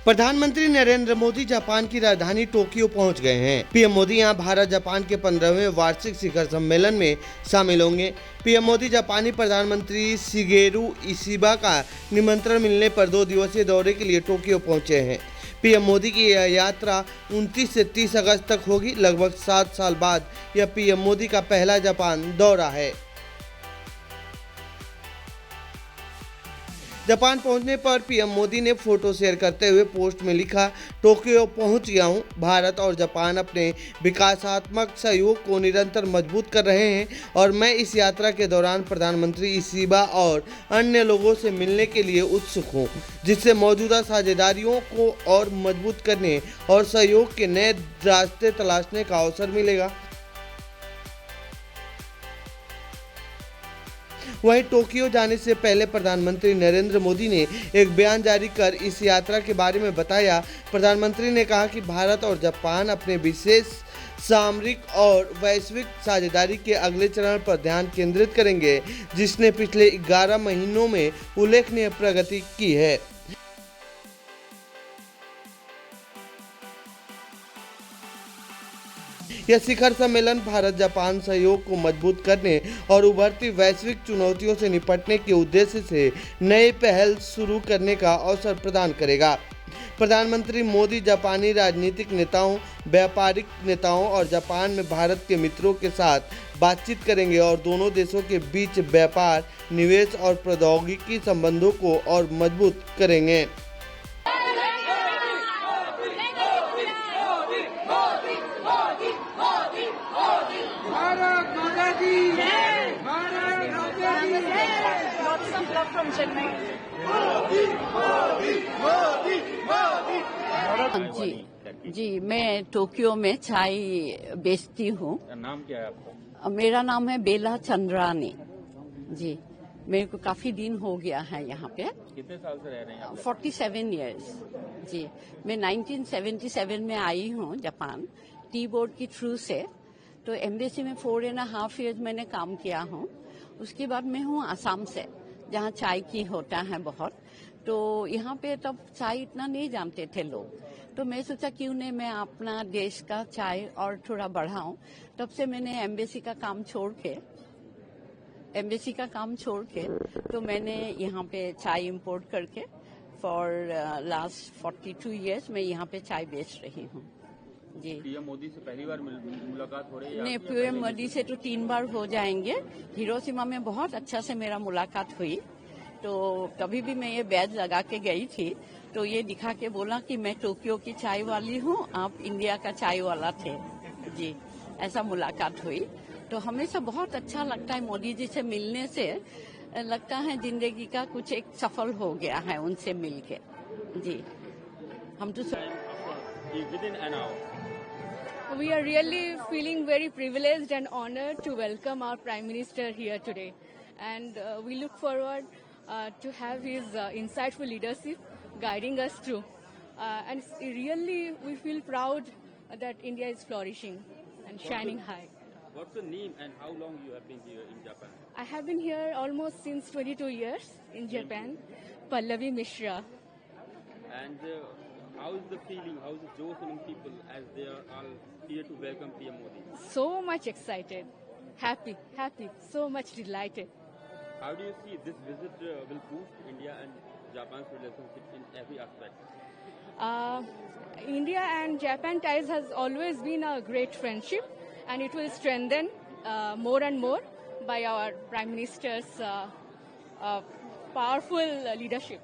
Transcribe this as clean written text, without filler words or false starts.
प्रधानमंत्री नरेंद्र मोदी जापान की राजधानी टोक्यो पहुंच गए हैं। पीएम मोदी यहां भारत जापान के 15वें वार्षिक शिखर सम्मेलन में शामिल होंगे। पीएम मोदी जापानी प्रधानमंत्री शिगेरू इशिबा का निमंत्रण मिलने पर 2 दिवसीय दौरे के लिए टोक्यो पहुंचे हैं। पीएम मोदी की यह यात्रा 29 से 30 अगस्त तक होगी। लगभग 7 साल बाद यह पीएम मोदी का पहला जापान दौरा है। जापान पहुंचने पर पीएम मोदी ने फोटो शेयर करते हुए पोस्ट में लिखा, टोक्यो पहुंच गया हूं। भारत और जापान अपने विकासात्मक सहयोग को निरंतर मजबूत कर रहे हैं और मैं इस यात्रा के दौरान प्रधानमंत्री इशिबा और अन्य लोगों से मिलने के लिए उत्सुक हूं, जिससे मौजूदा साझेदारियों को और मजबूत करने और सहयोग के नए रास्ते तलाशने का अवसर मिलेगा। वहीं टोक्यो जाने से पहले प्रधानमंत्री नरेंद्र मोदी ने एक बयान जारी कर इस यात्रा के बारे में बताया। प्रधानमंत्री ने कहा कि भारत और जापान अपने विशेष सामरिक और वैश्विक साझेदारी के अगले चरण पर ध्यान केंद्रित करेंगे, जिसने पिछले 11 महीनों में उल्लेखनीय प्रगति की है। यह शिखर सम्मेलन भारत जापान सहयोग को मजबूत करने और उभरती वैश्विक चुनौतियों से निपटने के उद्देश्य से नई पहल शुरू करने का अवसर प्रदान करेगा। प्रधानमंत्री मोदी जापानी राजनीतिक नेताओं, व्यापारिक नेताओं और जापान में भारत के मित्रों के साथ बातचीत करेंगे और दोनों देशों के बीच व्यापार, निवेश और प्रौद्योगिकी संबंधों को और मजबूत करेंगे। जी, मैं टोक्यो में चाय बेचती हूँ। नाम क्या है आपका? मेरा नाम है बेला चंद्रानी। जी, मेरे को काफी दिन हो गया है यहाँ पे। कितने साल से रह रहे हैं आप? 47 इयर्स। जी, मैं 1977 में आई हूँ जापान, टी बोर्ड की थ्रू से। तो एम्बेसी में 4.5 इयर्स मैंने काम किया हूँ। उसके बाद मैं हूँ आसाम से, जहाँ चाय की होता है बहुत। तो यहाँ पे तब चाय इतना नहीं जानते थे लोग, तो मैं सोचा क्यों नहीं मैं अपना देश का चाय और थोड़ा बढ़ाऊं। तब से मैंने एम्बेसी का काम छोड़ के तो मैंने यहाँ पे चाय इंपोर्ट करके फॉर लास्ट 42 इयर्स मैं यहाँ पे चाय बेच रही हूँ। जी, पीएम मोदी से पहली बार मुलाकात हो रही है? नहीं, पीएम मोदी से तो 3 बार हो जाएंगे। हिरोशिमा में बहुत अच्छा से मेरा मुलाकात हुई। तो कभी भी मैं ये बैज लगा के गई थी तो ये दिखा के बोला कि मैं टोक्यो की चाय वाली हूँ, आप इंडिया का चाय वाला थे। जी, ऐसा मुलाकात हुई। तो हमेशा बहुत अच्छा लगता है मोदी जी से मिलने से, लगता है जिंदगी का कुछ एक सफल हो गया है उनसे मिलके। जी, हम तो We are really feeling very privileged and honored to welcome our Prime Minister here today. And we look forward to have his insightful leadership guiding us through. And really, we feel proud that India is flourishing and shining high. What's the name and how long you have been here in Japan? I have been here almost since 22 years in Japan. Pallavi Mishra. And how is the feeling, how is the joy among people as they are all here to welcome PM Modi? So much excited, happy, so much delighted. How do you see this visit will boost India and Japan's relationship in every aspect? India and Japan ties has always been a great friendship, and it will strengthen more and more by our Prime Minister's powerful leadership.